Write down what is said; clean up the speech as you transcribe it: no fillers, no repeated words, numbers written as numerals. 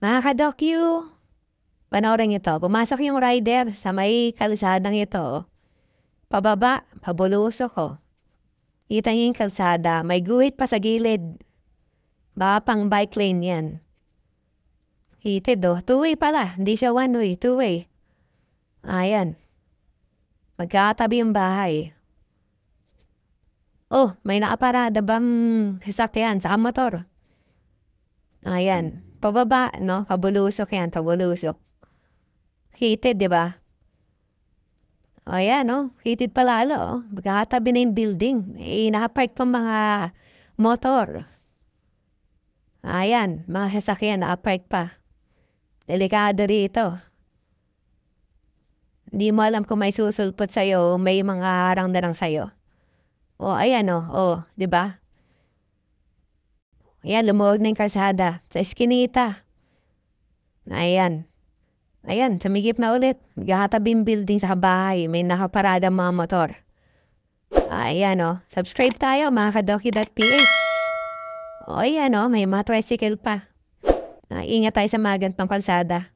Mga ka-docu, panoorin ito. Pumasok yung rider sa may kalsadang ito. Pababa, pabulusok ko. Kita niyo yung kalsada, may guhit pa sa gilid. Baka pang bike lane yan. Hitid oh. Two-way pala, hindi siya one-way, two-way. Ayan. Magkakatabi yung bahay. Oh, may nakaparada bang sasakyan sa motor? Ayan. Pababa, no? Pabulusok yan, pabulusok. Heated, di ba? Ayan, no? Heated pa lalo, oh. Magkakatabi na yung building. Eh, nakapark pa mga motor. Ayan, mga sasakyan, nakapark pa. Delikado rito. Hindi mo alam kung may susulpot sa'yo, may mga harang na lang sa'yo. Oh, ayan, oh, di ba? Ayan, lumuwag na yung kalsada. Sa eskinita. Ayan. Ayan, sumigip na ulit. Magkakatabing building sa bahay. May nakaparada mga motor. Ayan subscribe tayo mga kadoki.ph. O ayan may mga tricycle pa. Ingat tayo sa mga gantong kalsada.